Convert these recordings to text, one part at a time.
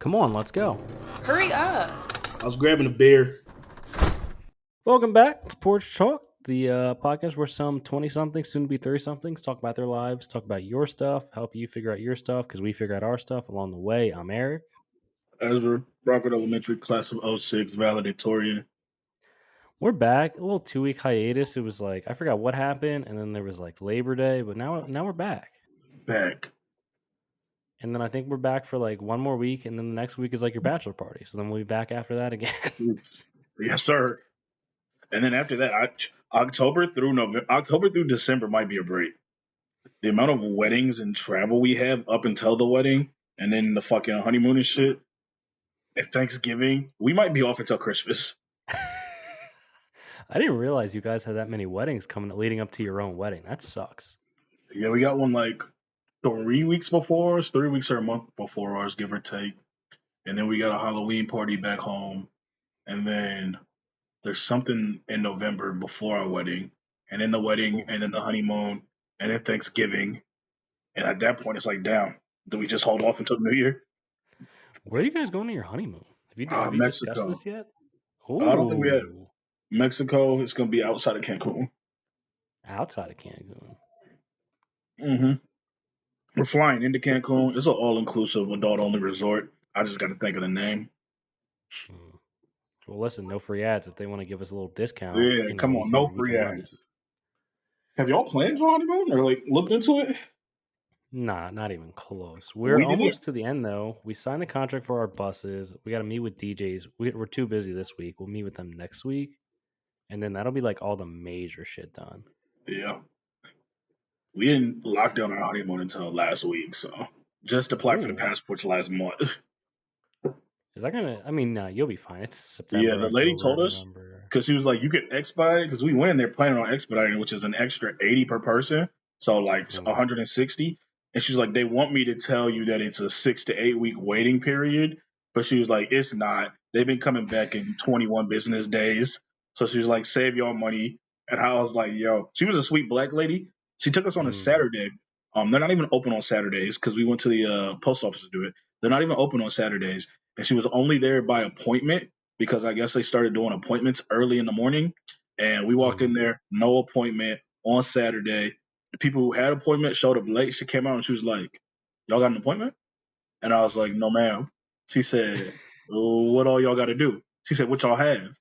Come on, let's go. Hurry up. I was grabbing a beer. Welcome back to PorchTlk, the podcast where some 20-somethings, soon to be 30-somethings, talk about their lives, talk about your stuff, help you figure out your stuff because we figure out our stuff along the way. I'm Eric. Ezra, Rockford Elementary, class of '06, valedictorian. We're back. A little 2-week hiatus. It was like, I forgot what happened, and then there was like Labor Day, but now we're back. Back. And then I think we're back for like one more week, and then the next week is like your bachelor party. So then we'll be back after that again. Yes, sir. And then after that, October through December might be a break. The amount of weddings and travel we have up until the wedding, and then the fucking honeymoon and shit, and Thanksgiving, we might be off until Christmas. I didn't realize you guys had that many weddings coming leading up to your own wedding. That sucks. Yeah, we got one like 3 weeks before us, 3 weeks or a month before ours, give or take. And then we got a Halloween party back home. And then there's something in November before our wedding, and then the wedding, and then the honeymoon, and then Thanksgiving. And at that point, it's like, damn, do we just hold off until New Year? Where are you guys going to your honeymoon? Have you discussed Mexico. this yet? I don't think we have Oh, Mexico. It's going to be outside of Cancun. outside of Cancun. hmm We're flying into Cancun. It's an all-inclusive, adult-only resort. I just got to think of the name. Hmm. Well, listen, no free ads. If they want to give us a little discount, Yeah, come we on, no can free run it. ads. Have y'all planned your honeymoon or like looked into it? Nah, not even close. We're We did it. almost to the end though. We signed the contract for our buses. We got to meet with DJs. We're too busy this week. We'll meet with them next week, and then that'll be like all the major shit done. Yeah. We didn't lock down our honeymoon until last week, so just applied for the Ooh, passports last month. is that gonna? I mean, you'll be fine. It's Yeah, September, the lady October, told us November. because she was like, you could expedite it because we went in there planning on expediting, which is an extra 80 per person, so like Hmm. 160. And she's like, they want me to tell you that it's a 6 to 8 week waiting period, but she was like, it's not. They've been coming back in 21 business days, so she was like, save y'all money. And I was like, yo, she was a sweet black lady. She took us on a Mm. Saturday. They're not even open on Saturdays because we went to the post office to do it. They're not even open on Saturdays, and she was only there by appointment because I guess they started doing appointments early in the morning. And we walked in Mm. there, no appointment on Saturday. The people who had appointments showed up late. She came out and she was like, y'all got an appointment? And I was like, no, ma'am. She said, what all y'all got to do? She said, what y'all have?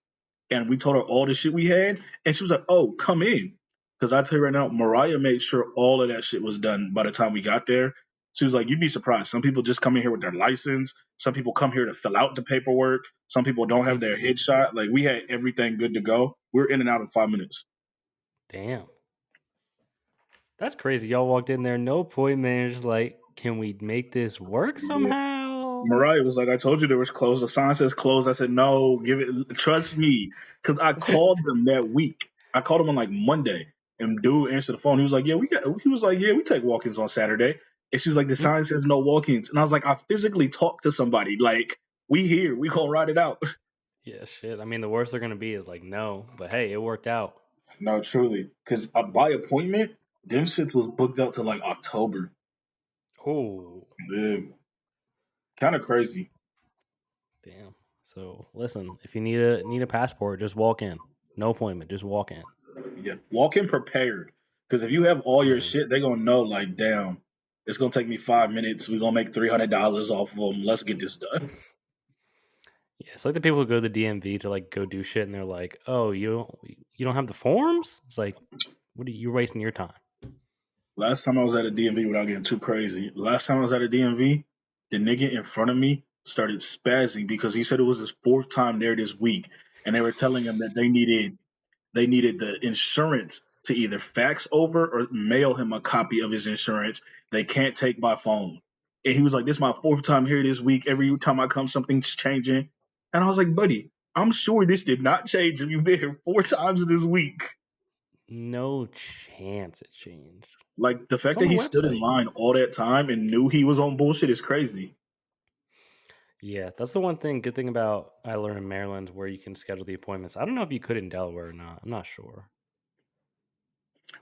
And we told her all the shit we had. And she was like, oh, come in. Because I tell you right now, Mariah made sure all of that shit was done by the time we got there. She was like, you'd be surprised. Some people just come in here with their license. Some people come here to fill out the paperwork. Some people don't have their Mm. headshot. Like, we had everything good to go. We were in and out in 5 minutes. Damn, that's crazy. Y'all walked in there, no appointment. Just like, can we make this work Yeah. somehow? Mariah was like, I told you there was closed. The sign says closed. I said, no, give it, trust me. Because I called them that week. I called him on like Monday, and dude answered the phone. He was like, he was like, yeah, we take walk ins on Saturday. And she was like, the sign says no walk ins. And I was like, I physically talked to somebody. Like, we here. We gonna ride it out. Yeah, shit. I mean, the worst they're gonna be is like no, but hey, it worked out. No, truly. Because by appointment, them shit was booked out to like October. Oh, Yeah, kind of crazy. damn. So listen, if you need a passport, just walk in. No appointment, just walk in. Yeah, walk in prepared. Because if you have all your Mhm. shit, they're gonna know. Like, damn, it's gonna take me 5 minutes. We're gonna make $300 off of them. Let's get this done. Yeah, it's like the people who go to the DMV to like go do shit, and they're like, "Oh, you don't have the forms?" It's like, what are you're wasting your time. Last time I was at a DMV, without getting too crazy, last time I was at a DMV, the nigga in front of me started spazzing because he said it was his fourth time there this week, and they were telling him that they needed the insurance to either fax over or mail him a copy of his insurance. They can't take by phone. And he was like, this is my fourth time here this week. Every time I come, something's changing. And I was like, buddy, I'm sure this did not change if you've been here 4 times this week. No chance it changed. Like, the It's fact on that the he stood in website. line all that time and knew he was on bullshit is crazy. Yeah, that's the one thing. Good thing about I learned in Maryland where you can schedule the appointments. I don't know if you could in Delaware or not. I'm not sure.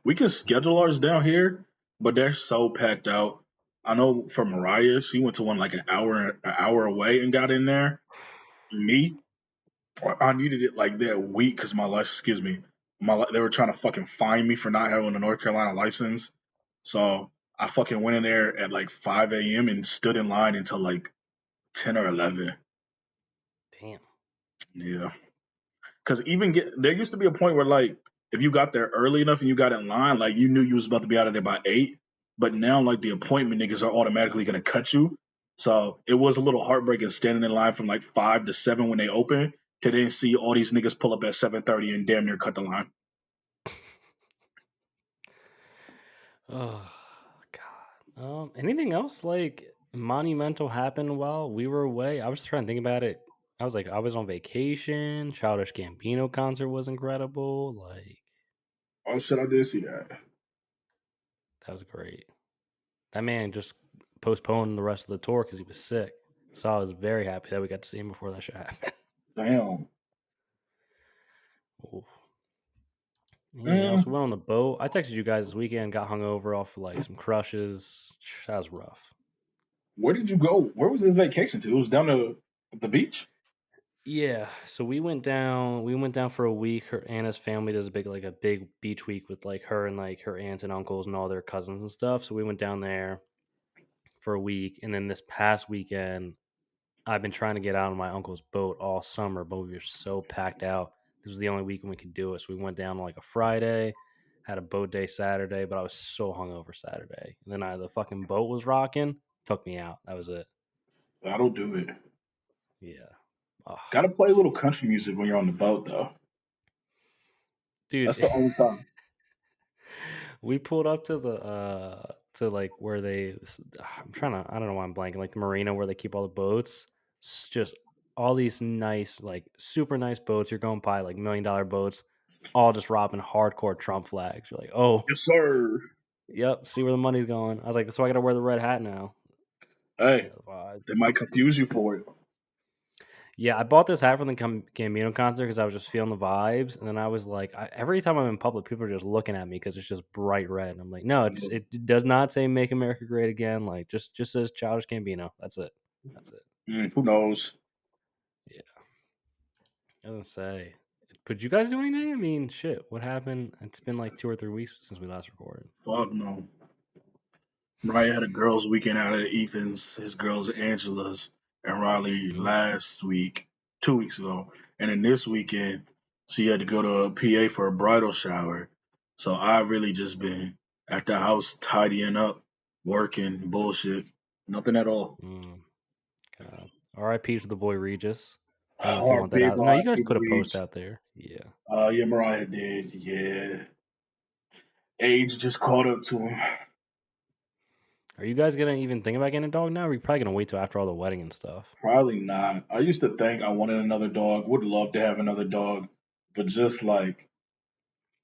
We can schedule ours down here, but they're so packed out. I know for Mariah, she went to one like an hour away and got in there. Me, I needed it like that week because my license, excuse me, they were trying to fucking fine me for not having a North Carolina license. So I fucking went in there at like 5 a.m. and stood in line until like 10 or 11. Damn. Yeah. Because even there used to be a point where like if you got there early enough and you got in line, like you knew you was about to be out of there by 8. But now like the appointment niggas are automatically gonna cut you. So it was a little heartbreaking standing in line from like 5 to 7 when they open to then see all these niggas pull up at 7:30 and damn near cut the line. Oh God. Anything else like monumental happened while we were away? I was trying to think about it. I was like, I was on vacation. Childish Gambino concert was incredible. Like Oh shit, I did see that. that was great. That man just postponed the rest of the tour because he was sick. So I was very happy that we got to see him before that shit happened. Damn. Oof. Anything else? We Mm, went on the boat. I texted you guys this weekend. Got hungover off of, like some crushes. That was rough. where did you go? Where was this vacation to? It was down to the beach? Yeah, so we went down. We went down for a week. Her Anna's family does a big beach week with like her and like her aunts and uncles and all their cousins and stuff. So we went down there for a week, and then this past weekend, I've been trying to get out on my uncle's boat all summer, but we were so packed out. This was the only weekend we could do it. So we went down on like a Friday, had a boat day Saturday, but I was so hungover Saturday. And then the fucking boat was rocking, took me out. That was it. That'll do it. Yeah. Oh, Gotta play a little country music when you're on the boat though. dude, That's the only time. we pulled up to like where I'm trying to, I don't know why I'm blanking, like the marina where they keep all the boats. It's just all these nice, like super nice boats. You're going by like $1 million boats, all just robbing hardcore Trump flags. You're like, oh, Yes, sir. yep, see where the money's going. I was like, that's why I got to wear the red hat now. Hey, Yeah, the vibe. they might confuse you for it. Yeah, I bought this hat from the Gambino concert because I was just feeling the vibes, and then I was like, every time I'm in public, people are just looking at me because it's just bright red, and I'm like, no, it does not say "Make America Great Again." Like, just says "Childish Gambino." That's it. That's it. Who knows? Yeah, I was gonna say, but you guys do anything? I mean, shit, what happened? It's been like 2 or 3 weeks since we last recorded. Fuck no. Mariah had a girls' weekend out at Ethan's, his girls Angela's, and Riley Mm, last week, 2 weeks ago. And then this weekend, she had to go to a PA for a bridal shower. So I've really just been at the house tidying up, working, bullshit. Nothing at all. mm, God. R.I.P. to the boy Regis. I don't know if you Oh, want that big out. No, you guys RIP to put a post Reach. out there. Yeah. Yeah, Mariah did. Yeah. Age just caught up to him. Are you guys gonna even think about getting a dog now? Or are you probably gonna wait till after all the wedding and stuff? Probably not. I used to think I wanted another dog, would love to have another dog, but just like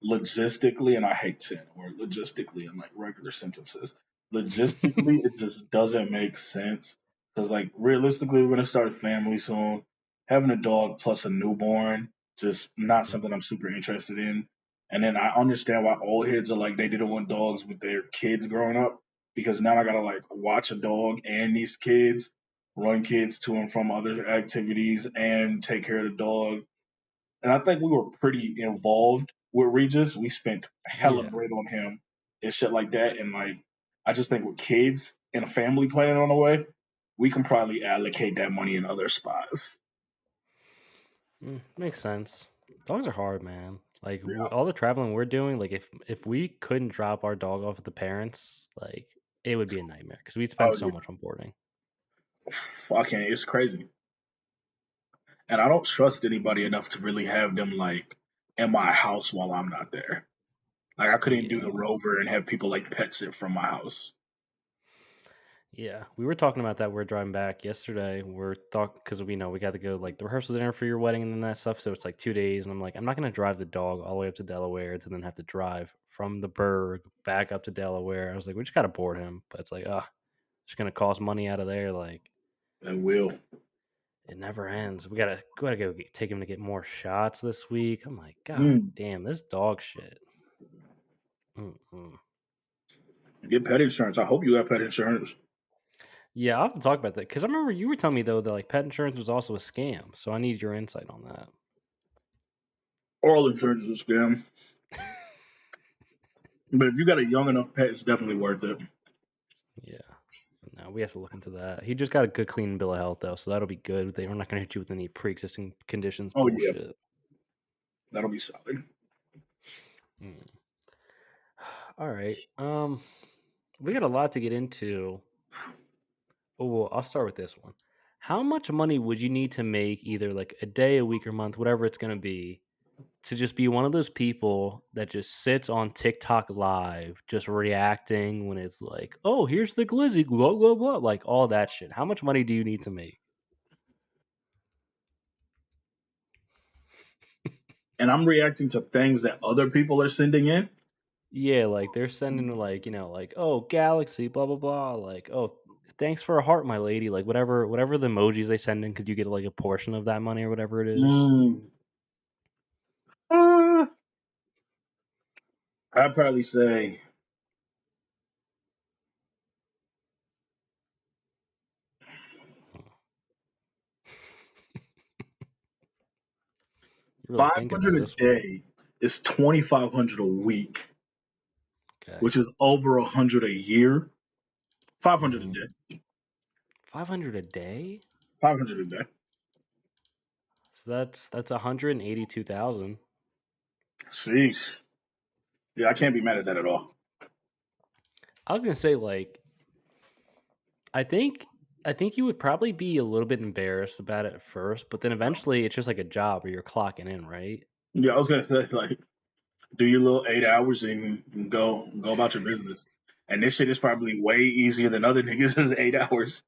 logistically, and I hate saying the word logistically in like regular sentences. Logistically, it just doesn't make sense because like realistically, we're gonna start a family soon. Having a dog plus a newborn just not something I'm super interested in. And then I understand why old heads are like they didn't want dogs with their kids growing up because now I gotta like watch a dog and these kids run kids to and from other activities and take care of the dog, and I think we were pretty involved with Regis. We spent hella Yeah. bread on him and shit like that. And like, I just think with kids and a family planning on the way, we can probably allocate that money in other spots. Makes sense. Dogs are hard, man. Like Yeah, all the traveling we're doing, like if we couldn't drop our dog off at the parents, like it would be a nightmare because we'd spend oh so yeah, much on boarding. fucking, it's crazy. And I don't trust anybody enough to really have them like in my house while I'm not there. Like I couldn't do Yeah, the rover and have people like pet sit from my house. yeah. We were talking about that. We're driving back yesterday. We're thought because we know we got to go like the rehearsal dinner for your wedding and then that stuff. So it's like 2 days, and I'm like, I'm not gonna drive the dog all the way up to Delaware to then have to drive from the Berg back up to Delaware. I was like, we just gotta board him, but it's like, it's gonna cost money out of there. Like And will. it never ends. We gotta go take him to get more shots this week. I'm like, God Mm, damn, this dog shit. Mm-mm. get pet insurance. I hope you got pet insurance. Yeah, I'll have to talk about that because I remember you were telling me though that like pet insurance was also a scam. So I need your insight on that. Oral insurance is a scam, but if you got a young enough pet, it's definitely worth it. Yeah. No, we have to look into that. He just got a good clean bill of health though, so that'll be good. They are not going to hit you with any pre-existing conditions Oh yeah, bullshit. that'll be solid. Mm. All right. We got a lot to get into. Oh, well, I'll start with this one. How much money would you need to make either like a day, a week, or month, whatever it's going to be, to just be one of those people that just sits on TikTok live, just reacting when it's like, oh, here's the glizzy, blah, blah, blah, like all that shit. How much money do you need to make? And I'm reacting to things that other people are sending in. Yeah, like they're sending like, like, oh, galaxy, blah, blah, blah. Like, oh, thanks for a heart, my lady. Like whatever the emojis they send in, because you get like a portion of that money or whatever it is. Mm. Uh, I'd probably say You're really thinking about 500 a this one. day is 2,500 a week, Okay. which is over 100 a year. 500 a Hmm. day. 500 a day? 500 a day. So that's 182,000. Sheesh. Yeah, I can't be mad at that at all. I was gonna say like I think I think you would probably be a little bit embarrassed about it at first, but then eventually it's just like a job where you're clocking in, right? Yeah, I was gonna say like do your little 8 hours and go about your business. And this shit is probably way easier than other niggas' 8 hours.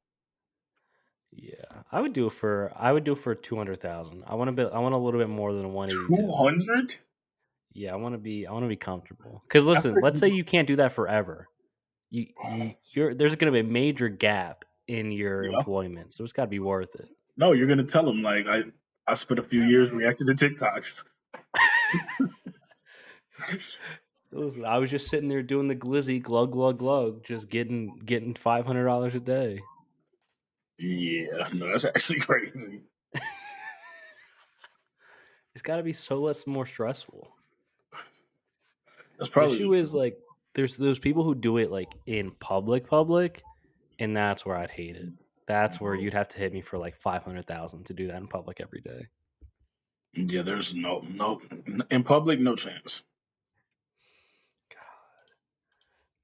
Yeah, I would do it for 200,000. I want a little bit more than 182. 200? Yeah, I want to be comfortable. Because I listen, think let's say you can't do that forever. You're there's going to be a major gap in your yeah. employment, so it's got to be worth it. No, you're gonna tell them like I spent a few years reacting to TikToks. Listen, I was just sitting there doing the glizzy glug glug glug, just getting $500 a day. Yeah, no, that's actually crazy. It's got to be so less more stressful. That's The probably the issue is truth. like there's those people who do it like in public, and that's where I'd hate it. That's where you'd have to hit me for like 500,000 to do that in public every day. Yeah, there's no in public, no chance.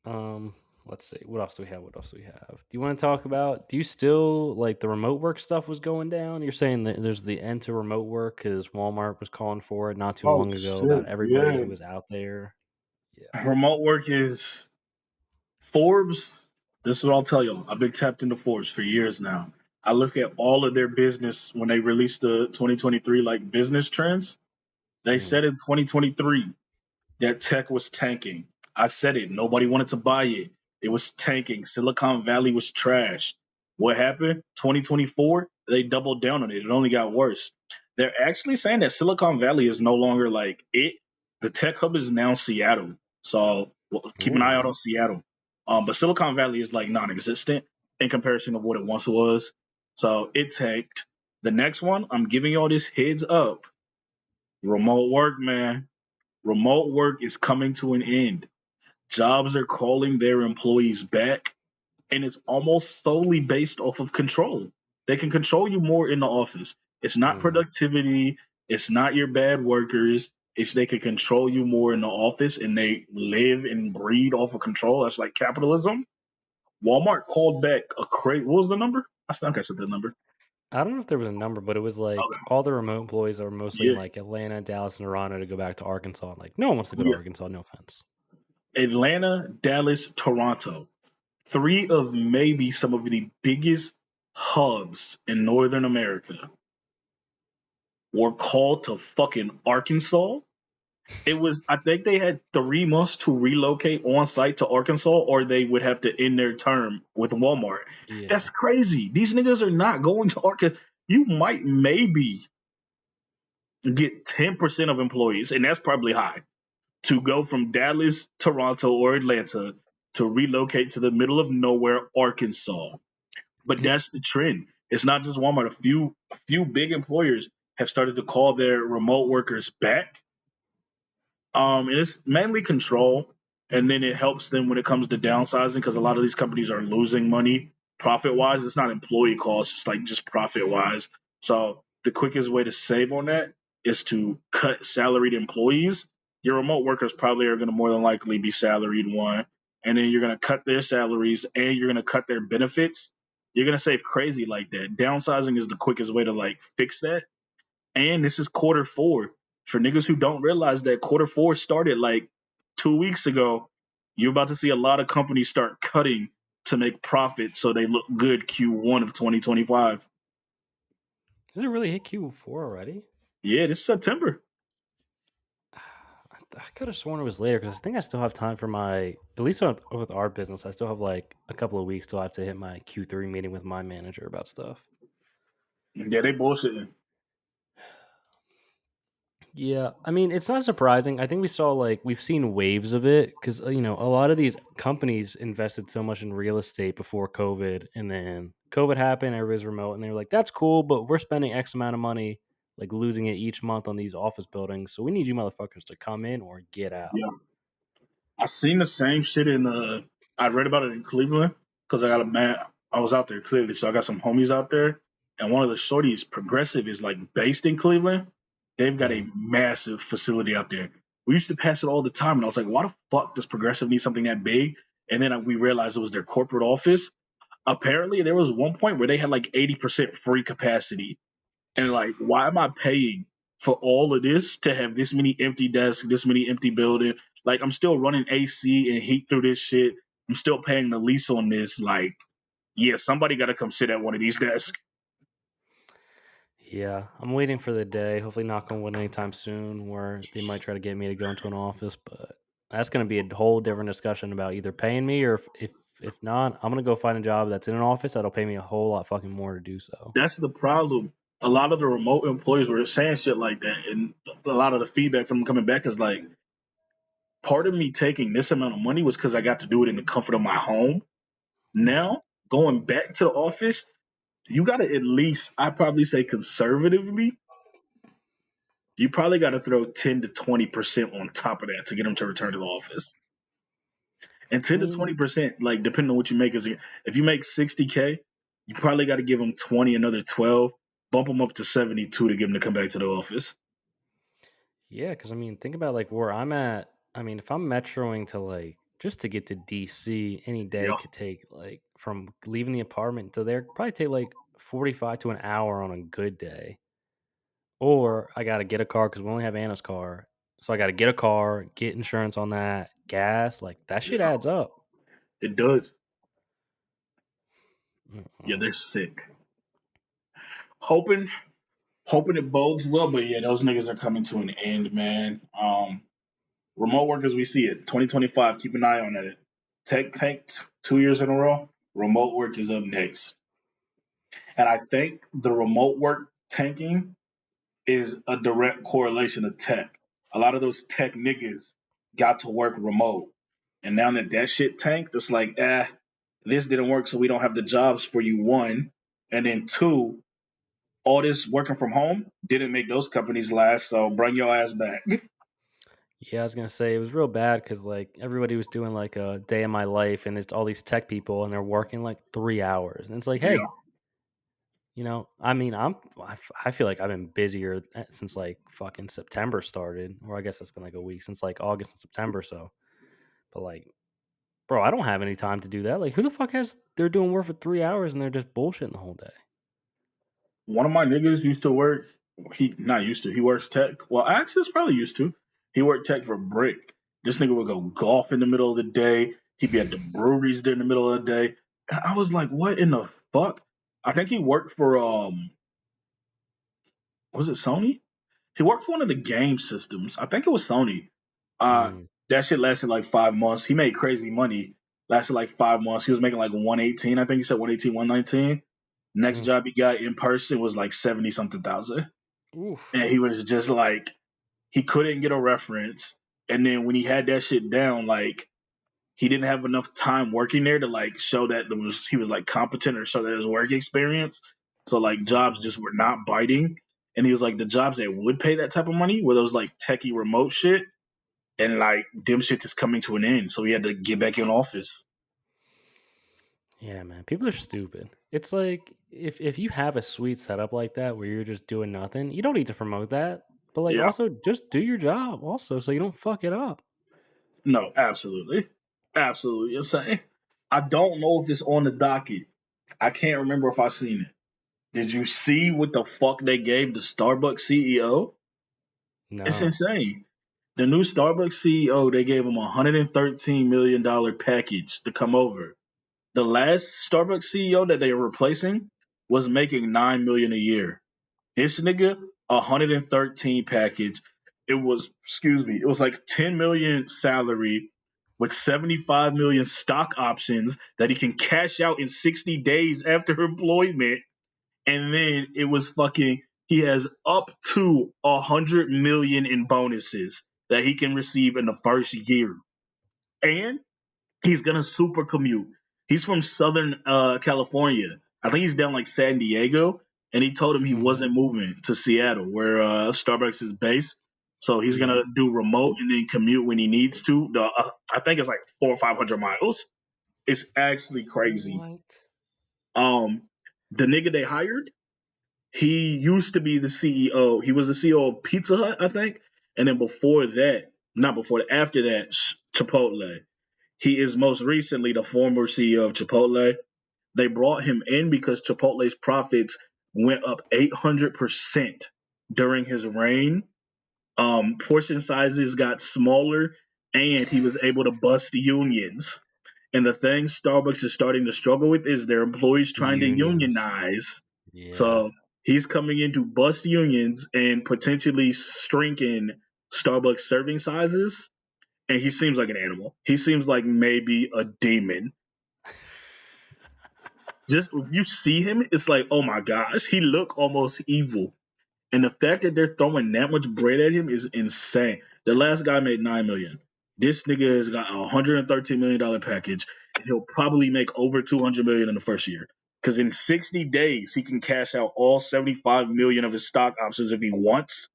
Um, let's see. What else do we have? What else do we have? Do you want to talk about? Do you still like the remote work stuff was going down? You're saying that there's the end to remote work because Walmart was calling for it not too Oh long ago shit, about everybody yeah. who was out there. Yeah. Remote work is Forbes. This is what I'll tell you. I've been tapped into Forbes for years now. I look at all of their business when they released the 2023 like business trends. They Mhm. said in 2023 that tech was tanking. I said it. Nobody wanted to buy it. It was tanking. Silicon Valley was trash. What happened? 2024, they doubled down on it. It only got worse. They're actually saying that Silicon Valley is no longer like it. The tech hub is now Seattle. So keep an eye out Ooh. on Seattle. But Silicon Valley is like non-existent in comparison of what it once was. So it tanked. The next one, I'm giving y'all this heads up. Remote work, man. Remote work is coming to an end. Jobs are calling their employees back, and it's almost solely based off of control. They can control you more in the office. It's not Mhm. productivity, it's not your bad workers. It's they can control you more in the office and they live and breed off of control. That's like capitalism. Walmart called back a crate. What was the number? I think I said the number. I don't know if there was a number, but it was like Okay. all the remote employees are mostly in Yeah. like Atlanta, Dallas, and Toronto to go back to Arkansas. And like no one wants to go to Yeah. Arkansas. No offense. Atlanta, Dallas, Toronto. Three of maybe some of the biggest hubs in Northern America were called to fucking Arkansas. It was, I think they had 3 months to relocate on site to Arkansas, or they would have to end their term with Walmart. That's Yeah. crazy. These niggas are not going to Arkansas. You might maybe get 10% of employees, and that's probably high, to go from Dallas, Toronto, or Atlanta to relocate to the middle of nowhere, Arkansas. But that's the trend. It's not just Walmart. A few big employers have started to call their remote workers back, and it's mainly control, and then it helps them when it comes to downsizing because a lot of these companies are losing money profit wise. It's not employee costs; it's like just profit wise. So the quickest way to save on that is to cut salaried employees. Your remote workers probably are going to more than likely be salaried one, and then you're going to cut their salaries and you're going to cut their benefits. You're going to save crazy like that. Downsizing is the quickest way to like fix that, and this is quarter four. For niggas who don't realize that quarter four started like 2 weeks ago, you're about to see a lot of companies start cutting to make profit so they look good Q1 of 2025. Did it really hit Q4 already? Yeah, this is September. I could have sworn it was later because I think I still have time for my, at least with our business, I still have like a couple of weeks till I have to hit my Q3 meeting with my manager about stuff. Yeah, they bullshitting. Yeah, I mean, it's not surprising. I think we've seen waves of it because a lot of these companies invested so much in real estate before COVID, and then COVID happened, everybody's remote, and they were like, "That's cool, but we're spending X amount of money, like losing it each month on these office buildings. So we need you motherfuckers to come in or get out." Yeah, I seen the same shit in. I read about it in Cleveland because I got a man. I was out there clearly, so I got some homies out there, and one of the shorties, Progressive, is like based in Cleveland. They've got a Mhm. massive facility out there. We used to pass it all the time, and I was like, "Why the fuck does Progressive need something that big?" And then we realized it was their corporate office. Apparently, there was one point where they had like 80% free capacity, and like, why am I paying for all of this to have this many empty desks, this many empty building? Like, I'm still running AC and heat through this shit. I'm still paying the lease on this. Like, yeah, somebody got to come sit at one of these desks. Yeah, I'm waiting for the day. Hopefully, knock on wood anytime soon, where they might try to get me to go into an office. But that's going to be a whole different discussion about either paying me or if not, I'm going to go find a job that's in an office that'll pay me a whole lot fucking more to do so. That's the problem. A lot of the remote employees were saying shit like that, and a lot of the feedback from them coming back is like, part of me taking this amount of money was because I got to do it in the comfort of my home. Yeah, Now going back to the office, you got to at least, I probably say conservatively, you probably got to throw 10 to 20% on top of that to get them to return to the office. And I 10 to mean, 20%, like depending on what you make, is if you make 60K, you probably got to give them 20, another 12, bump them up to 72 to get them to come back to the office. yeah, because I mean, think about like where I'm at. I mean, if I'm metroing to like just to get to DC, any day Yeah, could take like from leaving the apartment to there, probably take like 45 to an hour on a good day. Or I gotta get a car because we only have Anna's car. So I gotta get a car, get insurance on that, gas, like that shit yeah, adds up. it does. Yeah, Mm-mm. they're sick. Hoping, hoping it bodes well, but yeah, those niggas are coming to an end, man. Remote work as we see it, 2025. Keep an eye on it. Tech tanked 2 years in a row. Remote work is up next, and I think the remote work tanking is a direct correlation to tech. A lot of those tech niggas got to work remote, and now that that shit tanked, it's like, this didn't work, so we don't have the jobs for you. One, and then two, all this working from home didn't make those companies last. So bring your ass back. Yeah, I was gonna say it was real bad because like everybody was doing like a day in my life, and it's all these tech people, and they're working like 3 hours, and it's like, Yeah, hey, I mean, I feel like I've been busier since like fucking September started, or I guess it's been like a week since like August and September. So, but like, bro, I don't have any time to do that. Like, who the fuck has they're doing work for 3 hours and they're just bullshitting the whole day? one of my niggas used to work. He not used to. He works tech. Well, Axis probably used to. He worked tech for Brick. This nigga would go golf in the middle of the day. He'd be at the breweries during the middle of the day. And I was like, what in the fuck? I think he worked for was it Sony? He worked for one of the game systems. I think it was Sony. Mm, That shit lasted like 5 months. He made crazy money. Lasted like 5 months. He was making like 118. I think he said 118, 119. Next mm. job he got in person was like 70 something thousand. And Oof. he was just like, he couldn't get a reference. And then when he had that shit down, like he didn't have enough time working there to like show that he was like competent or show that his work experience. So like jobs Mm-hmm. just were not biting. And he was like the jobs that would pay that type of money were those like techie remote shit. And like them shit is coming to an end. So he had to get back in office. Yeah, man. People are stupid. It's like if you have a sweet setup like that where you're just doing nothing, you don't need to promote that. But like Yeah. also just do your job also so you don't fuck it up. No, absolutely. Absolutely insane. I don't know if it's on the docket. I can't remember if I seen it. Did you see what the fuck they gave the Starbucks CEO? It's No. insane. The new Starbucks CEO, they gave him $113 million package to come over. The last Starbucks CEO that they were replacing was making $9 million a year. This nigga, 113 package. It was, excuse me, it was like 10 million salary with 75 million stock options that he can cash out in 60 days after employment. And then it was fucking, he has up to 100 million in bonuses that he can receive in the first year. And he's gonna super commute. He's from Southern California. I think he's down like San Diego, and he told him he Hmm. wasn't moving to Seattle, where Starbucks is based. So he's Yeah. gonna do remote and then commute when he needs to. I think it's like 400 or 500 miles. It's actually crazy. What? Um, the nigga they hired, he used to be the CEO. He was the CEO of Pizza Hut, I think, and then before that, not before, after that, Chipotle. He is most recently the former CEO of Chipotle. They brought him in because Chipotle's profits went up 800% during his reign. Portion sizes got smaller, and he was able to bust unions. And the thing Starbucks is starting to struggle with is their employees trying to Unions. unionize. Yeah. So he's coming in to bust unions and potentially shrinking Starbucks serving sizes. And he seems like an animal. He seems like maybe a demon. Just if you see him, it's like, oh my gosh, he look almost evil. And the fact that they're throwing that much bread at him is insane. The last guy made 9 million. This nigga has got $113 million package, and he'll probably make over 200 million in the first year. Because in 60 days, he can cash out all 75 million of his stock options if he wants,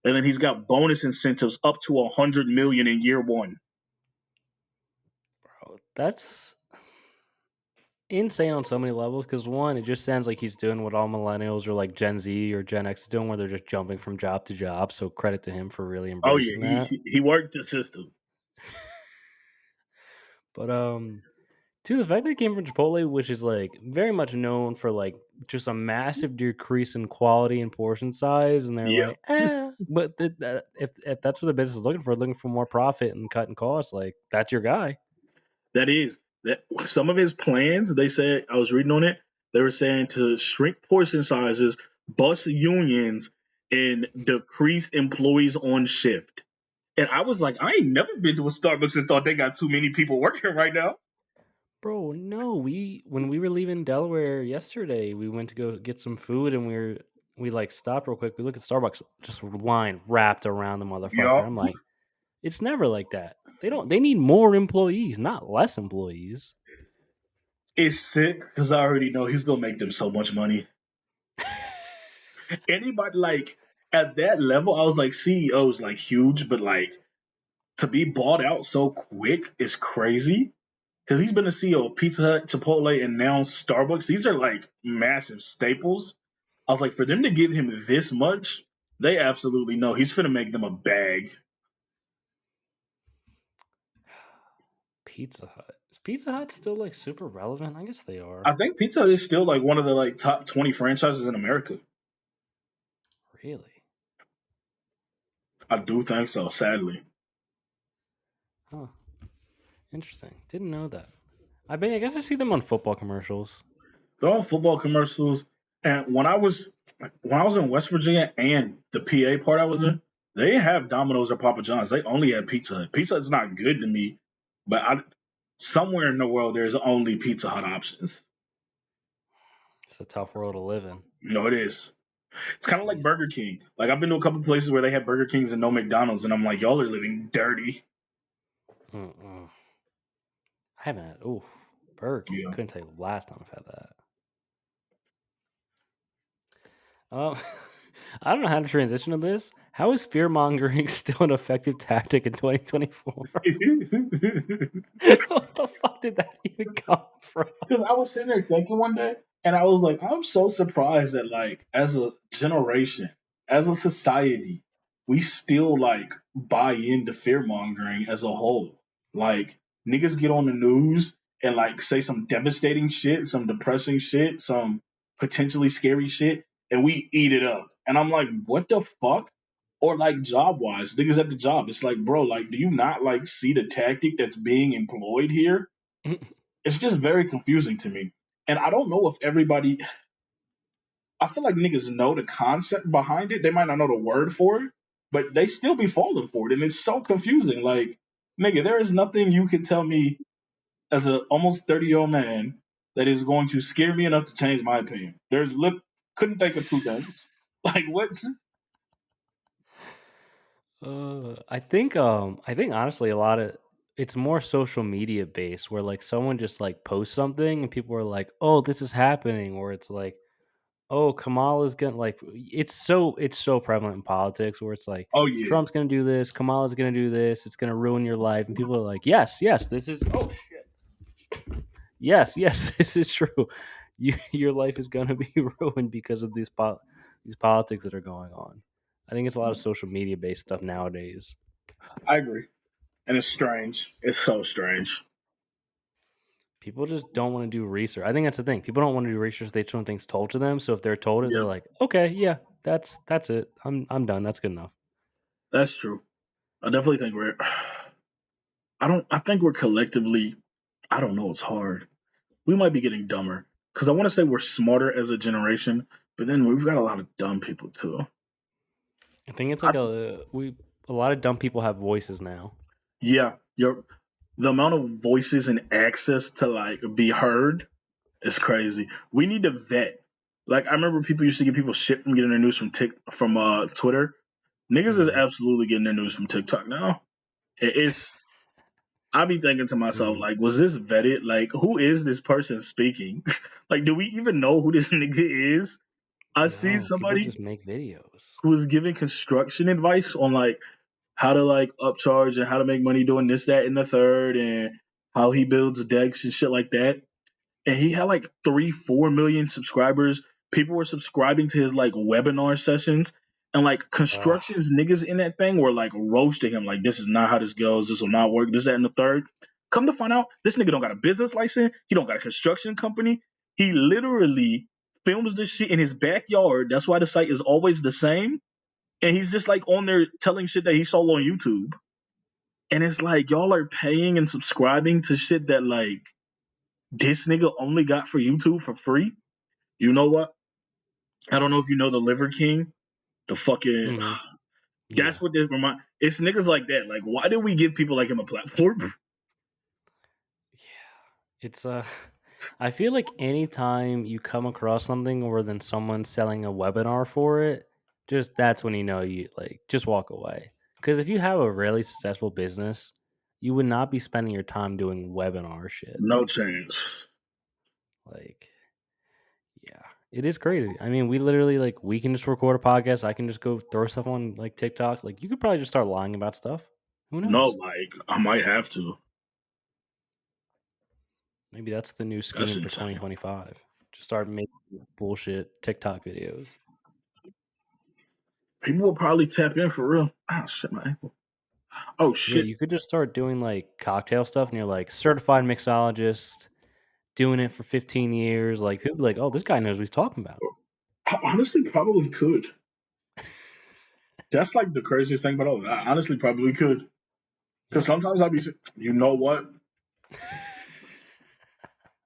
and then he's got bonus incentives up to 100 million in year one. Bro, that's insane on so many levels because one, it just sounds like he's doing what all millennials or like Gen Z or Gen X is doing, where they're just jumping from job to job. So credit to him for really Oh yeah, embracing he that. he worked the system. But to the fact that it came from Chipotle, which is like very much known for like just a massive decrease in quality and portion size, and they're Yeah. like, but if that's what the business is looking for more profit and cutting costs, like that's your guy. That is that some of his plans. They said I was reading on it. They were saying to shrink portion sizes, bust unions, and decrease employees on shift. And I was like, I ain't never been to a Starbucks and thought they got too many people working right now. Bro, no, we when we were leaving Delaware yesterday, we went to go get some food and we like stopped real quick. We look at Starbucks, just line wrapped around the motherfucker. Yup. I'm like, it's never like that. They need more employees, not less employees. It's sick because I already know he's gonna make them so much money. Anybody like at that level, I was like, CEOs like huge, but like to be bought out so quick is crazy. Because he's been the CEO of Pizza Hut, Chipotle, and now Starbucks. These are like massive staples. I was like, for them to give him this much, they absolutely know he's finna make them a bag. Pizza Hut. Is Pizza Hut still like super relevant? I guess they are. I think Pizza Hut is still like one of the like top 20 franchises in America. Really? I do think so. Sadly, Huh. Interesting. Didn't know that. I guess I see them on football commercials. they're all football commercials. And when I was in West Virginia and the PA part I was in, they didn't have Domino's or Papa John's. They only had Pizza Hut. Pizza Hut's not good to me, but somewhere in the world there's only Pizza Hut options. It's a tough world to live in. No, it is. It's kind of like Burger Jesus. King. Like I've been to a couple places where they have Burger Kings and no McDonald's, and I'm like, y'all are living dirty. Mm-mm. haven't had. Ooh, Burger King. Yeah. Couldn't tell you the last time I've had that. Um, I don't know how to transition to this. How is fear mongering still an effective tactic in 2024? What the fuck did that even come from? Because I was sitting there thinking one day, and I was like, I'm so surprised that like as a generation, as a society, we still like buy into fear mongering as a whole. Like niggas get on the news and like say some devastating shit, some depressing shit, some potentially scary shit, and we eat it up. And I'm like, what the fuck? Or like job wise, niggas at the job, it's like, bro, like, do you not like see the tactic that's being employed here? It's just very confusing to me. And I don't know if everybody, I feel like niggas know the concept behind it. They might not know the word for it, but they still be falling for it. And it's so confusing. Like, nigga, there is nothing you can tell me as a almost 30-year-old man that is going to scare me enough to change my opinion. Couldn't think of two things. Like, what's, I think honestly a lot of it's more social media based where like someone just like posts something and people are like, "Oh, this is happening," or it's like, "Oh, Kamala's gonna like." It's so prevalent in politics where it's like oh yeah, Trump's gonna do this, Kamala's gonna do this, it's gonna ruin your life, and people are like, "Yes, yes, this is oh shit, yes, yes, this is true. Your life is gonna be ruined because of these politics that are going on." I think it's a lot of social media based stuff nowadays. I agree. And it's strange. It's so strange. People just don't want to do research. I think that's the thing. People don't want to do research. They just want things told to them. So if they're told it, they're Yeah, like, okay, yeah, that's it. I'm done. That's good enough. that's true. I definitely think I think we're collectively, I don't know, it's hard. We might be getting dumber because I want to say we're smarter as a generation, but then we've got a lot of dumb people too. I think it's I, like a lot of dumb people have voices now. yeah, the amount of voices and access to like be heard is crazy. We need to vet. Like I remember people used to give people shit from getting their news from Twitter. Niggas is Hmm. absolutely getting their news from TikTok now. It's I be thinking to myself, Hmm. like, was this vetted? Like, who is this person speaking? Like, do we even know who this nigga is? I see No, people somebody just make videos. who was giving construction advice on like how to like upcharge and how to make money doing this, that, and the third, and how he builds decks and shit like that. And he had like 3, 4 million subscribers. People were subscribing to his like webinar sessions, and like Uh, constructions niggas in that thing were like roasting him, like this is not how this goes. This will not work. This, that, and the third. Come to find out, this nigga don't got a business license. He don't got a construction company. He literally films this shit in his backyard. That's why the site is always the same. And he's just like on there telling shit that he saw on YouTube. And it's like y'all are paying and subscribing to shit that like this nigga only got for YouTube for free. You know what? I don't know if you know the Liver King. The fucking hmm. that's Yeah. what this remind. It's niggas like that. Like, why did we give people like him a platform? Yeah. It's I feel like anytime you come across something or then someone's selling a webinar for it, just that's when you know you like just walk away. Because if you have a really successful business, you would not be spending your time doing webinar shit. No chance. Like, yeah, it is crazy. I mean, we literally like we can just record a podcast. I can just go throw stuff on like TikTok. Like, you could probably just start lying about stuff. Who No, knows? like I might have to. Maybe that's the new That's scheme for insane. 2025. Just start making bullshit TikTok videos. People will probably tap in for real. Ah, shit, my ankle. Oh Yeah, shit. you could just start doing like cocktail stuff, and you're like certified mixologist, doing it for 15 years. Like people be like, "Oh, this guy knows what he's talking about." I honestly probably could. That's like the craziest thing about all. I honestly probably could. Because Yeah. sometimes you know what?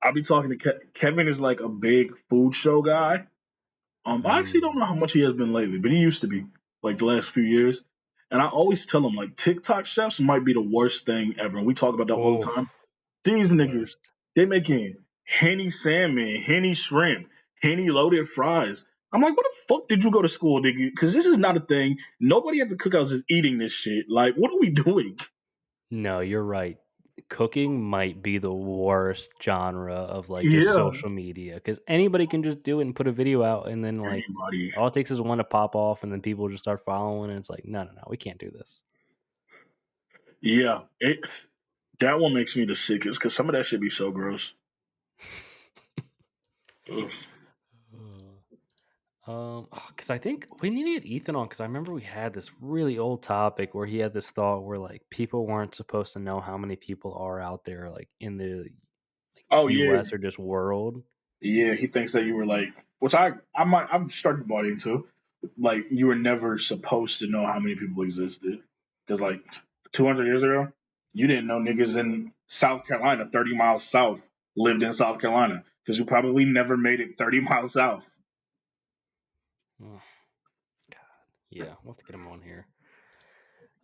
I'll be talking to Kevin is like a big food show guy. I actually don't Mm. know how much he has been lately, but he used to be like the last few years. And I always tell him like TikTok chefs might be the worst thing ever. And we talk about that all the Oh, time. These niggas, worst. they making henny salmon, henny shrimp, henny loaded fries. I'm like, what the fuck did you go to school, nigga? Because this is not a thing. Nobody at the cookhouse is eating this shit. Like, what are we doing? No, you're right. cooking might be the worst genre of like just Yeah, social media because anybody can just do it and put a video out, and then like anybody. all it takes is one to pop off, and then people just start following, and it's like, no, no, no, we can't do this. Yeah, that one makes me the sickest because some of that should be so gross. Ugh. Because I think we need to get Ethan on because I remember we had this really old topic where he had this thought where like people weren't supposed to know how many people are out there like in the Oh yeah, U.S. or just world. yeah. He thinks that you were like, which I'm starting to buy into. Like you were never supposed to know how many people existed because like 200 years ago, you didn't know niggas in South Carolina, 30 miles south, lived in South Carolina because you probably never made it 30 miles south. Oh, God, yeah, we'll have to get him on here.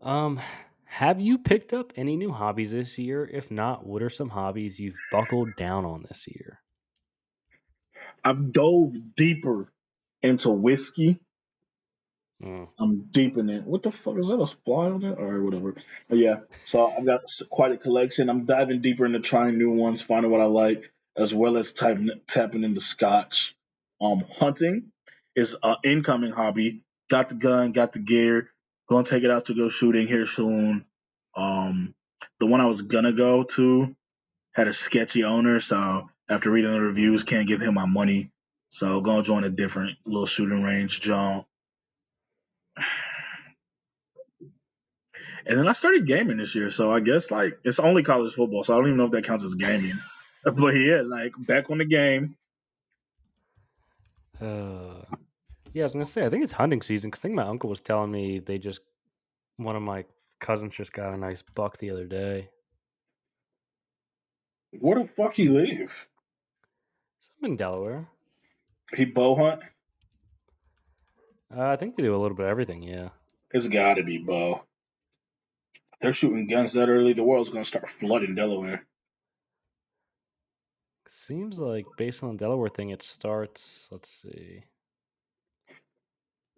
Um, have you picked up any new hobbies this year? If not, what are some hobbies you've buckled down on this year? I've dove deeper into whiskey. Mm. I'm deep in it. What the fuck is that? A fly on it or whatever? But yeah, so I've got quite a collection. I'm diving deeper into trying new ones, finding what I like, as well as tapping into Scotch. Hunting is an incoming hobby. Got the gun, got the gear. Gonna take it out to go shooting here soon. Um, the one I was gonna go to had a sketchy owner, so after reading the reviews, can't give him my money. So gonna join a different little shooting range, John. And then I started gaming this year, so I guess like it's only college football, so I don't even know if that counts as gaming. But yeah, like back on the game. Uh, yeah, I was gonna say I think it's hunting season because I think my uncle was telling me they just one of my cousins just got a nice buck the other day. Where the fuck he live? So I'm in Delaware. He bow hunt? I think they do a little bit of everything. Yeah, It's gotta be bow. They're shooting guns that early. The world's gonna start flooding Delaware. seems like based on the Delaware thing, it starts. Let's see,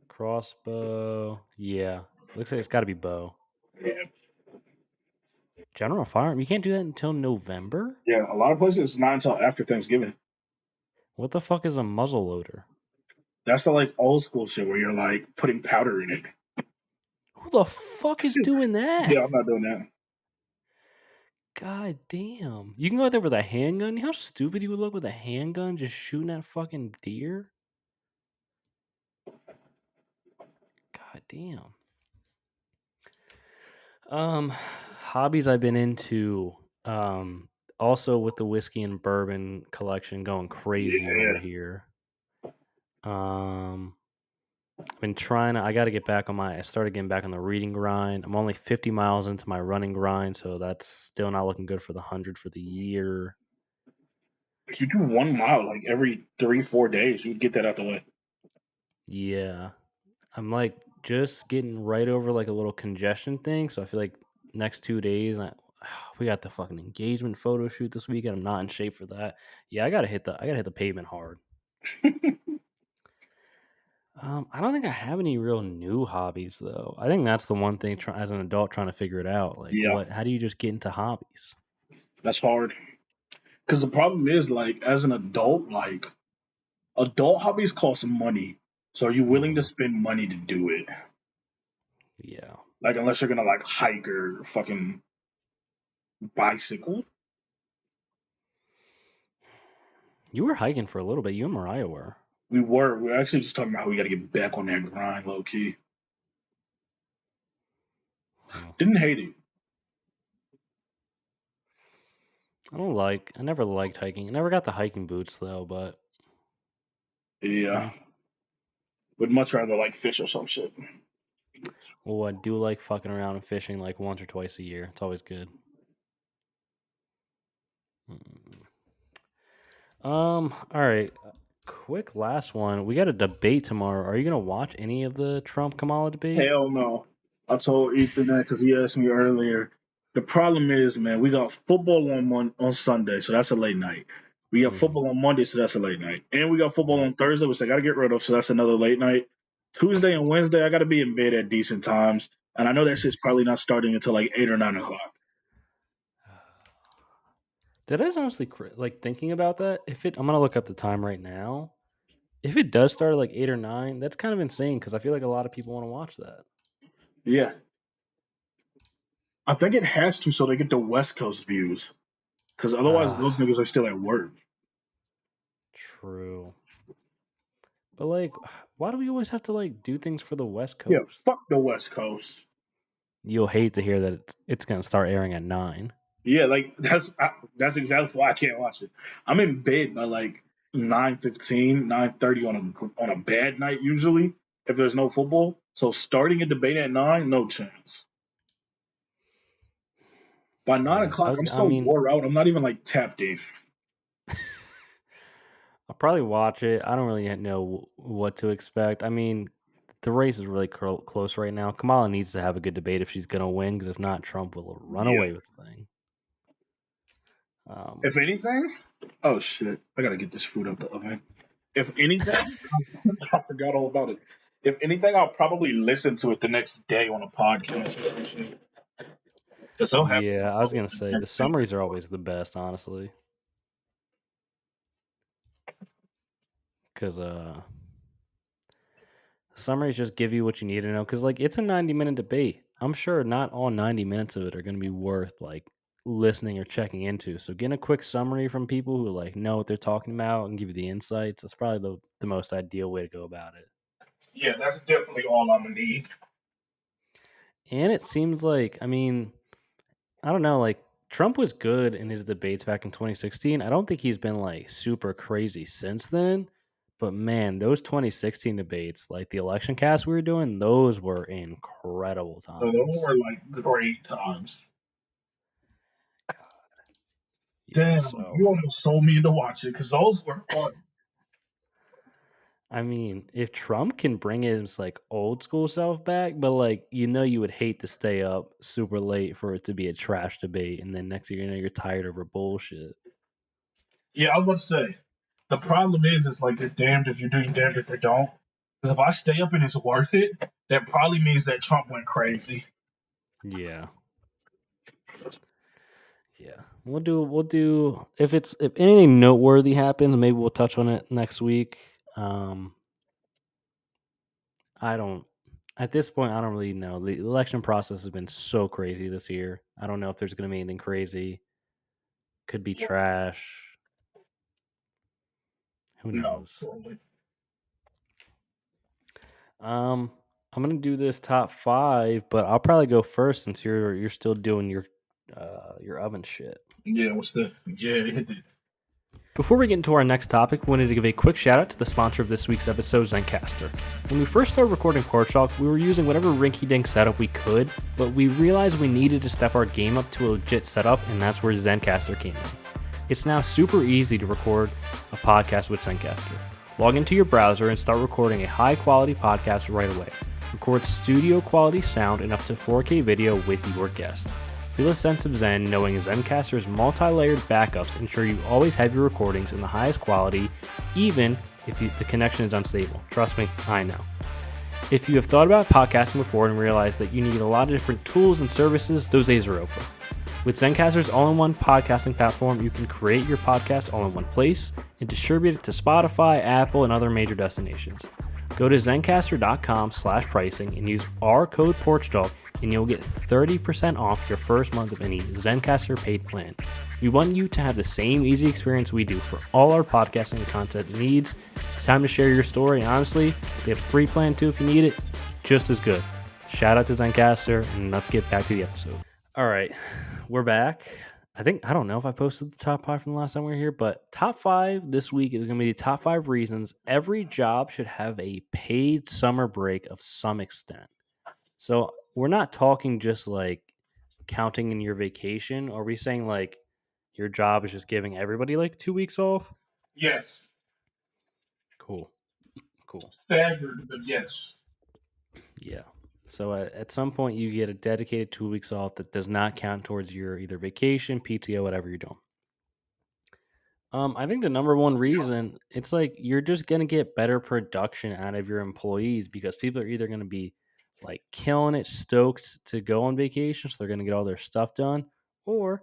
crossbow. Yeah, looks like it's got to be bow. Yeah, General firearm. You can't do that until November. yeah. A lot of places it's not until after Thanksgiving. What the fuck is a muzzle loader? That's the like old school shit where you're like putting powder in it. Who the fuck is doing that? Yeah, I'm not doing that. God damn. You can go out there with a handgun. How stupid you would look with a handgun just shooting at fucking deer? God damn. Hobbies I've been into. Um, also with the whiskey and bourbon collection going crazy over Yeah. here. Um, I've been trying to. I got to get back on my. I started getting back on the reading grind. I'm only 50 miles into my running grind, so that's still not looking good for the 100 for the year. If you do 1 mile like every 3, 4 days, you'd get that out the way. Yeah, I'm like just getting right over like a little congestion thing. So I feel like next 2 days, we got the fucking engagement photo shoot this weekend. I'm not in shape for that. Yeah, I gotta hit the pavement hard. I don't think I have any real new hobbies though. I think that's the one thing as an adult trying to figure it out. Like, Yeah, what? How do you just get into hobbies? that's hard. Because the problem is, like, as an adult, like, adult hobbies cost money. So are you willing to Mhm. spend money to do it? Yeah, Like, unless you're gonna like hike or fucking bicycle. you were hiking for a little bit. You and Mariah were. We were actually just talking about how we got to get back on that grind, low key. Hmm. Didn't hate it. I never liked hiking. I never got the hiking boots though, but Yeah, hmm. would much rather like fish or some shit. Well, I do like fucking around and fishing like once or twice a year. It's always good. Mm. All right. Quick last one. We got a debate tomorrow. Are you gonna watch any of the Trump Kamala debate? Hell no. I told Ethan that because he asked me earlier. The problem is, man, we got football on Sunday, so that's a late night. We got Hmm. football on Monday, so that's a late night. And we got football on Thursday, which I got to get rid of, so that's another late night. Tuesday and Wednesday, I got to be in bed at decent times. And I know that shit's probably not starting until like 8 or 9 o'clock. That is honestly like thinking about that. If it, I'm gonna look up the time right now. If it does start at like 8 or 9, that's kind of insane because I feel like a lot of people want to watch that. Yeah, I think it has to so they get the West Coast views. Because otherwise, those Ah, niggas are still at work. true. But like, why do we always have to like do things for the West Yeah, Coast? fuck the West Coast. You'll hate to hear that it's gonna start airing at 9. Yeah, like that's exactly why I can't watch it. I'm in bed by like 9:15, 9:30 on a bad night usually if there's no football. So starting a debate at 9, no chance. By nine Yeah, o'clock, I'm I so mean, wore out. I'm not even like tapped in. I'll probably watch it. I don't really know what to expect. I mean, the race is really close right now. Kamala needs to have a good debate if she's gonna win, because if not, Trump will run Yeah. away with the thing. Um, If anything, oh shit, I gotta get this food out the oven. If anything, I forgot all about it. If anything, I'll probably listen to it the next day on a podcast. Because they'll have yeah, I was gonna say the summaries are always the best, honestly, because summaries just give you what you need to know. Because like it's a 90-minute debate. I'm sure not all 90 minutes of it are gonna be worth like listening or checking into. So getting a quick summary from people who like know what they're talking about and give you the insights, that's probably the most ideal way to go about it. yeah, that's definitely all I'm gonna need. And it seems like, I mean, I don't know, like Trump was good in his debates back in 2016. I don't think he's been like super crazy since then. But man, those 2016 debates, like the election cast we were doing, those were incredible So those times. were like great times. Yeah, Damn, so you almost sold me into watching because those were fun. I mean, if Trump can bring his like old school self back, but like you would hate to stay up super late for it to be a trash debate, and then next thing you know you're tired over bullshit. Yeah, I was about to say. The problem is like you're damned if you do, you're damned if you don't. Because if I stay up and it's worth it, that probably means that Trump went crazy. Yeah. Yeah, we'll do if anything noteworthy happens, maybe we'll touch on it next week. Um, I don't at this point I don't really know. The election process has been so crazy this year. I don't know if there's going to be anything crazy. Could be trash. Who No, knows? totally. Um, I'm gonna do this top five, but I'll probably go first since you're still doing your oven shit. Yeah, what's the yeah, it hit the Before we get into our next topic, we wanted to give a quick shout out to the sponsor of this week's episode, Zencastr. When we first started recording PorchTlk, we were using whatever rinky-dink setup we could, but we realized we needed to step our game up to a legit setup, and that's where Zencastr came in. It's now super easy to record a podcast with Zencastr. Log into your browser and start recording a high-quality podcast right away. Record studio-quality sound and up to 4K video with your guest. Feel a sense of zen knowing Zencastr's multi-layered backups ensure you always have your recordings in the highest quality, even if the connection is unstable. Trust me, I know. If you have thought about podcasting before and realized that you need a lot of different tools and services, those days are over. With Zencastr's all-in-one podcasting platform, you can create your podcast all in one place and distribute it to Spotify, Apple, and other major destinations. Go to zencastr.com/pricing and use our code PorchTlk and you'll get 30% off your first month of any Zencastr paid plan. We want you to have the same easy experience we do for all our podcasting and content needs. It's time to share your story. And honestly, they have a free plan too if you need it. It's just as good. Shout out to Zencastr, and let's get back to the episode. All right, we're back. I don't know if I posted the top five from the last time we were here, but top five this week is going to be the top 5 reasons every job should have a paid summer break of some extent. So we're not talking just like counting in your vacation. Are we saying like your job is just giving everybody like 2 weeks off? yes. Cool, cool. Staggered, but yes. Yeah. So at some point you get a dedicated 2 weeks off that does not count towards your either vacation, PTO, whatever you're doing. I think the number one reason it's like you're just gonna get better production out of your employees because people are either gonna be like killing it, stoked to go on vacation, so they're gonna get all their stuff done, or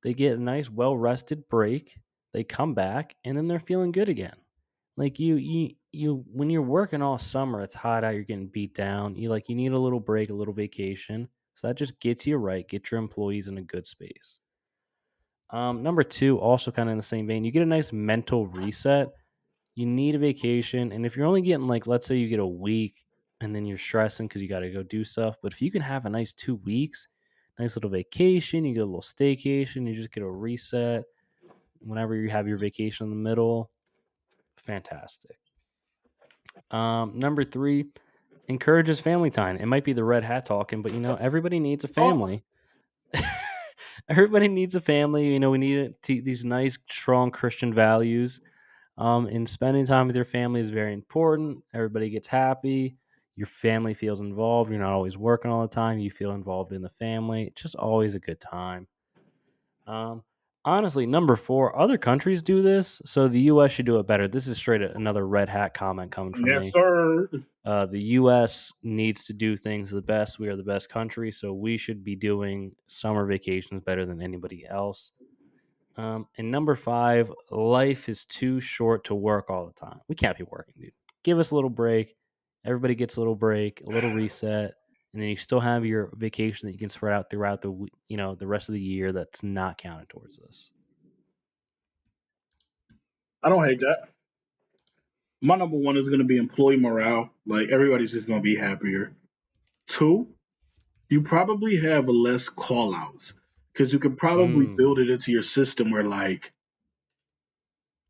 They get a nice, well rested break. They come back, and then they're feeling good again. Like when you're working all summer, it's hot out, you're getting beat down. You need a little break, a little vacation. So that just gets you right, get your employees in a good space. Number two, also kind of in the same vein, you get a nice mental reset. You need a vacation, and if you're only getting like, let's say you get a week, and then you're stressing because you got to go do stuff. But if you can have a nice 2 weeks, nice little vacation, you get a little staycation, you just get a reset. Whenever you have your vacation in the middle, fantastic. Number three, encourages family time. It might be the red hat talking, but everybody needs a Oh, family. Everybody needs a family. We need these nice, strong Christian values. And spending time with your family is very important. Everybody gets happy. Your family feels involved. You're not always working all the time. You feel involved in the family. It's just always a good time. Um, Honestly, number four, other countries do this, so the U.S. should do it better. This is straight another red hat comment coming from yes, me. sir. The U.S. needs to do things the best. We are the best country, so we should be doing summer vacations better than anybody else. And number five, life is too short to work all the time. We can't be working, dude. Give us a little break. Everybody gets a little break, a little reset, and then you still have your vacation that you can spread out throughout the rest of the year. That's not counted towards this. I don't hate that. My number one is going to be employee morale. Like everybody's just going to be happier. Two, you probably have less call outs because you could probably build Mm, it into your system where like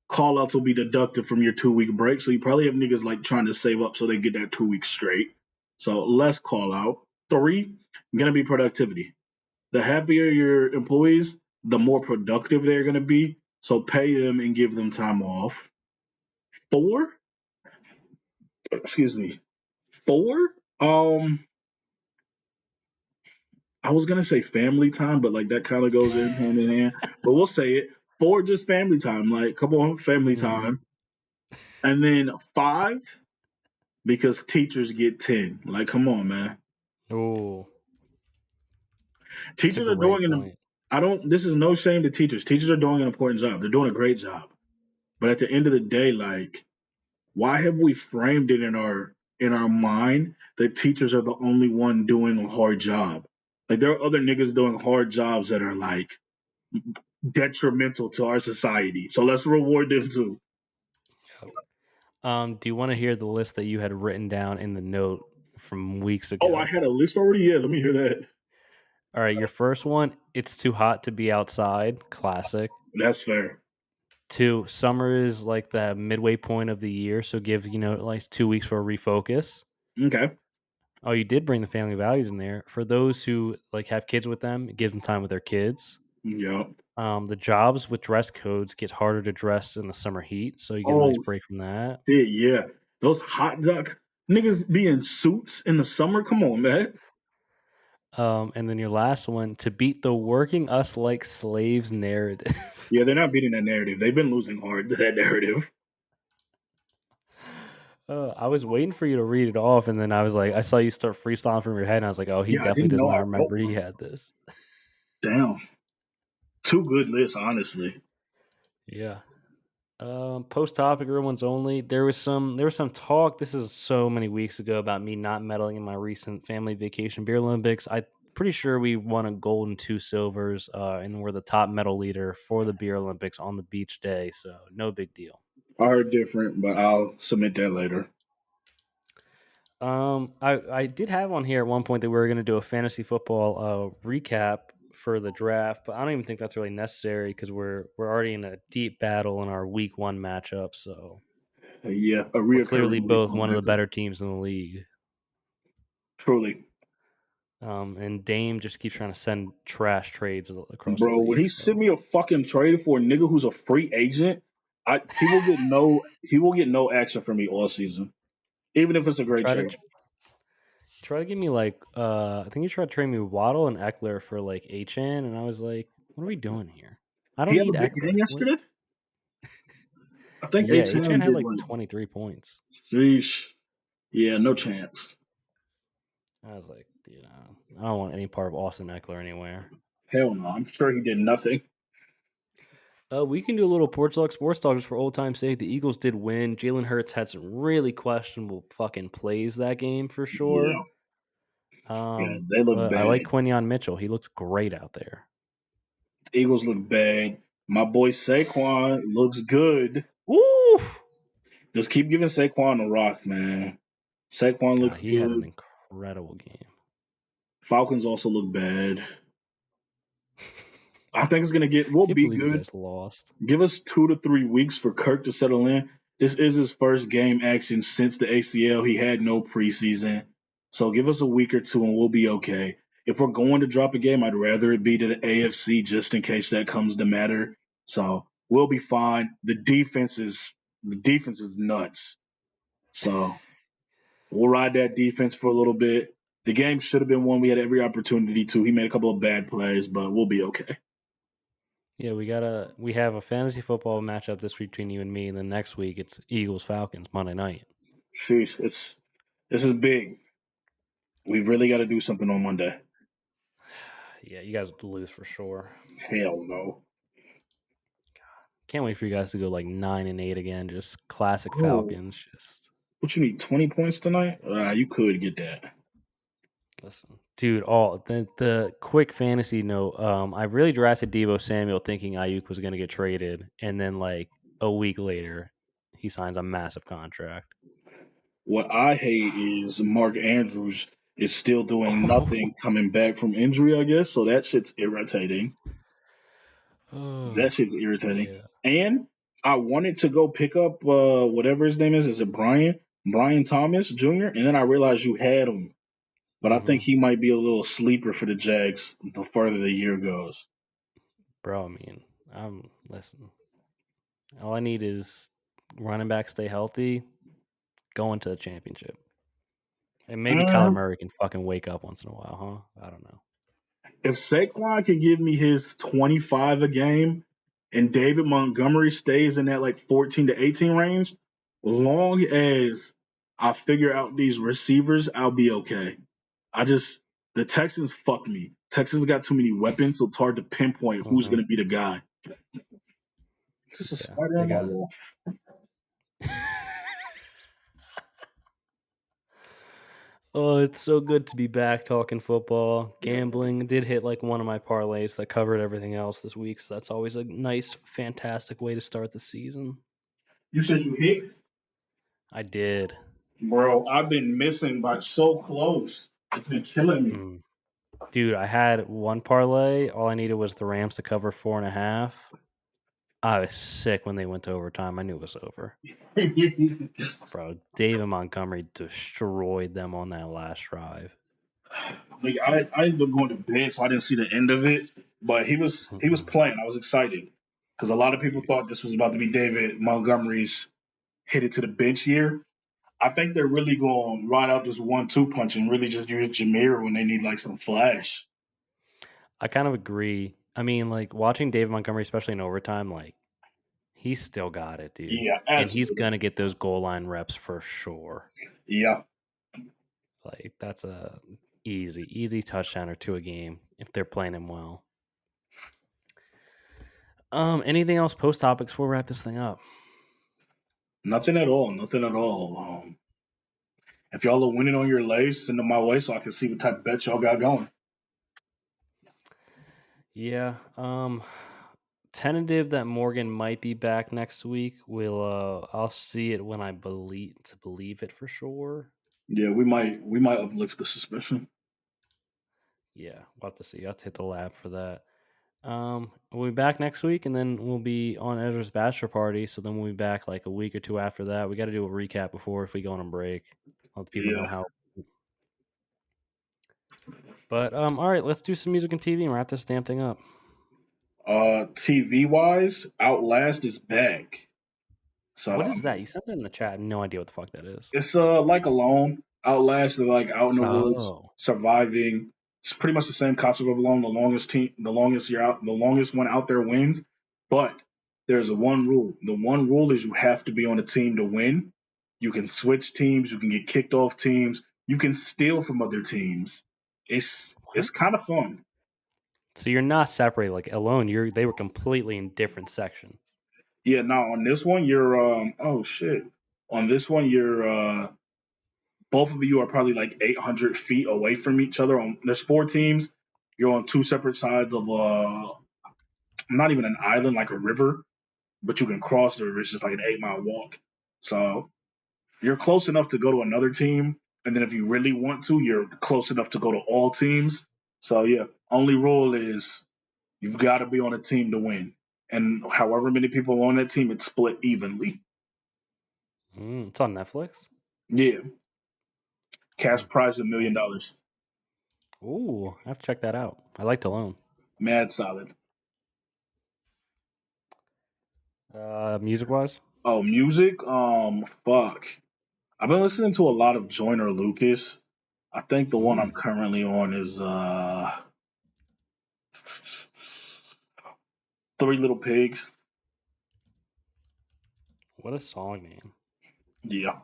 call outs will be deducted from your 2 week break. So you probably have niggas like trying to save up so they get that 2 weeks straight. So less call out. Three, going to be productivity. The happier your employees, the more productive they're going to be. So pay them and give them time off. Four, excuse me. Four, I was gonna say family time, but like that kind of goes in hand in hand. But we'll say it. Four, just family time. Like, come on, family mm-hmm. time. And then five, because teachers get 10. Like, come on, man. Oh, it's a Teachers are great doing point. I don't, this is no shame to teachers. Teachers are doing an important job. They're doing a great job. But at the end of the day, like, why have we framed it in our mind that teachers are the only one doing a hard job? Like, there are other niggas doing hard jobs that are like detrimental to our society. So let's reward them too. Yep. Do you want to hear the list that you had written down in the note from weeks Oh, I ago? had a list already. Yeah, let me hear that. All right, your first one, it's too hot to be outside. Classic. That's fair. Two, summer is like the midway point of the year, so give like 2 weeks for a refocus. Okay. Oh, you did bring the family values in there. For those who like have kids with them, it gives them time with their kids. Yep. The jobs with dress codes get harder to dress in the summer heat, so you get a nice Oh break from that. shit, yeah. Those hot duck niggas be in suits in the summer. Come on, man. And then your last one, to beat the working us like slaves narrative. Yeah, they're not beating that narrative. They've been losing hard to that narrative. I was waiting for you to read it off, and then I was like, I saw you start freestyling from your head, and I was like, oh, he Yeah, I definitely didn't does know not I wrote remember he one. had this. Damn. Two good lists, honestly. Yeah. Post topic, everyone's only. There was some talk. This is so many weeks ago about me not medaling in my recent family vacation beer Olympics. I'm pretty sure we won a gold and two silvers, and we're the top medal leader for the beer Olympics on the beach day. So no big deal. I heard different, but I'll submit that later. I did have on here at one point that we were going to do a fantasy football recap for the draft, but I don't even think that's really necessary because we're already in a deep battle in our week one matchup. So Yeah, a we're clearly reoccurring week both one one of the matchup. better teams in the league. Truly. And Dame just keeps trying to send trash trades across the Bro, when league. he sent So me a fucking trade for a nigga who's a free agent, he will get no action from me all season. Even if it's a he great tried to trade. give me like I think he tried to trade me Waddle and Eckler for like HN, and I was like, what are we doing here? I He don't had a need big Eckler. game What? yesterday? I think Yeah, H&M HN had did like like 23 points. sheesh. Yeah, no chance. I was like, I don't want any part of Austin Eckler anywhere. Hell no. I'm sure he did nothing. We can do a little PorchTlk sports talk just for old time's sake. The Eagles did win. Jalen Hurts had some really questionable fucking plays that game for Yeah, sure. yeah, they look But I bad. like Quinyon Mitchell. He looks great out there. Eagles look bad. My boy Saquon looks good. Woo! Just keep giving Saquon the rock, man. Saquon God, looks he had an good. incredible game. Falcons also look bad. I think it's gonna get. We'll Can't be believe you good. guys lost. Give us 2 to 3 weeks for Kirk to settle in. This is his first game action since the ACL. He had no preseason. So give us a week or two and we'll be okay. If we're going to drop a game, I'd rather it be to the AFC just in case that comes to matter. So we'll be fine. The defense is nuts. So we'll ride that defense for a little bit. The game should have been one we had every opportunity to. He made a couple of bad plays, but we'll be okay. Yeah, we have a fantasy football matchup this week between you and me, and then next week it's Eagles Falcons Monday night. Sheesh, this is big. We've really got to do something on Monday. Yeah, you guys will lose for sure. Hell no. Can't wait for you guys to go like 9-8 again. Just classic Oh, Falcons. Just what you need? 20 points tonight? You could get that. listen, dude. All the quick fantasy note. I really drafted Debo Samuel thinking Ayuk was going to get traded, and then like a week later, he signs a massive contract. What I hate is Mark Andrews is still doing nothing coming back from injury, I guess. So that shit's irritating. That Oh, shit's irritating. yeah. And I wanted to go pick up whatever his name is. Is it Brian? Brian Thomas Jr.? And then I realized you had him. But I think Mm-hmm. he might be a little sleeper for the Jags the further the year goes. Bro, I mean, I'm listen. All I need is running back stay healthy, going to the championship. And maybe Kyler Uh, Murray can fucking wake up once in a while, huh? I don't know. if Saquon could give me his 25 a game and David Montgomery stays in that like 14 to 18 range, long as I figure out these receivers, I'll be okay. I just the Texans fuck me. Texans got too many weapons, so it's hard to pinpoint who's Mm-hmm. gonna be the guy. Is this a Yeah, spider they on my got. wall? Oh, it's so good to be back talking football. Gambling did hit like one of my parlays that covered everything else this week, so that's always a nice, fantastic way to start the season. You said you hit? I did. Bro, I've been missing by so close. It's been killing me. Mm. Dude, I had one parlay. All I needed was the Rams to cover 4.5. I was sick when they went to overtime. I knew it was over. Bro, David Montgomery destroyed them on that last drive. Like I ended up going to bed, so I didn't see the end of it. But he was Mm-mm. playing. I was excited because a lot of people Dude, thought this was about to be David Montgomery's hit it to the bench year. I think they're really going to ride out this 1-2 punch and really just use Jameer when they need like some flash. I kind of agree. I mean, like watching David Montgomery, especially in overtime, like he's still got it, dude. Yeah, And he's absolutely. gonna get those goal line reps for sure. Yeah, Like that's a easy touchdown or two a game if they're playing him well. Anything else post topics before we wrap this thing up? nothing at all. Nothing at all. If y'all are winning on your lays, send them my way so I can see what type of bet y'all got going. Yeah. Tentative that Morgan might be back next week. I'll see it when I believe it for sure. Yeah, we might uplift the suspicion. Yeah, we'll have to see. I'll have to hit the lab for that. We'll be back next week, and then we'll be on Ezra's bachelor party. So then we'll be back like a week or two after that. We got to do a recap before if we go on a break. Let the people know Yeah. how. But all right, let's do some music and TV and wrap this damn thing up. TV wise, Outlast is back. What So is that? You sent that in the chat. I have no idea what the fuck that is. it's like Alone. Outlast, they're like out in the woods, Oh, surviving. It's pretty much the same concept of Alone. The longest one out there wins. But there's a one rule. The one rule is you have to be on a team to win. You can switch teams. You can get kicked off teams. You can steal from other teams. It's what? kind of fun. So you're not separated like alone. They were completely in different sections. Yeah, now on this one you're oh shit. On this one you're both of you are probably like 800 feet away from each other. On there's four teams. You're on two separate sides of not even an island, like a river, but you can cross the river. It's just like an 8 mile walk. So you're close enough to go to another team, and then if you really want to, you're close enough to go to all teams. So yeah, only rule is you've got to be on a team to win, and however many people on that team, it's split evenly. It's on Netflix. Yeah, cash Mm, prize $1 million. man. Ooh, I have to check that out. I like to loan. Mad solid. Music wise. Oh, music. Fuck. I've been listening to a lot of Joyner Lucas. I think the one I'm Mm, currently on is Three Little Pigs. what a song name. Yeah.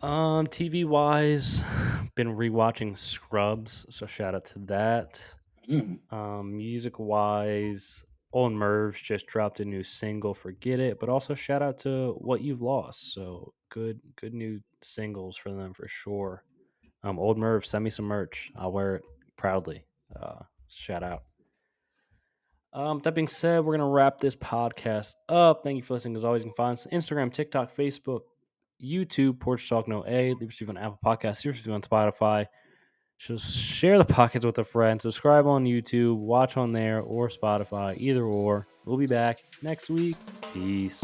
TV wise, been rewatching Scrubs, so shout out to that. Mm. Music wise, Old Mervs just dropped a new single, Forget It, but also shout out to What You've Lost. So good new singles for them for sure. Old Merv, send me some merch. I'll wear it proudly. Shout out. That being said, we're gonna wrap this podcast up. Thank you for listening. As always, you can find us on Instagram, TikTok, Facebook, YouTube, Porch Talk No A. Leave us a review on Apple Podcasts, leave us a review on Spotify. Just share the podcast with a friend. Subscribe on YouTube, watch on there or Spotify, either or. We'll be back next week. Peace.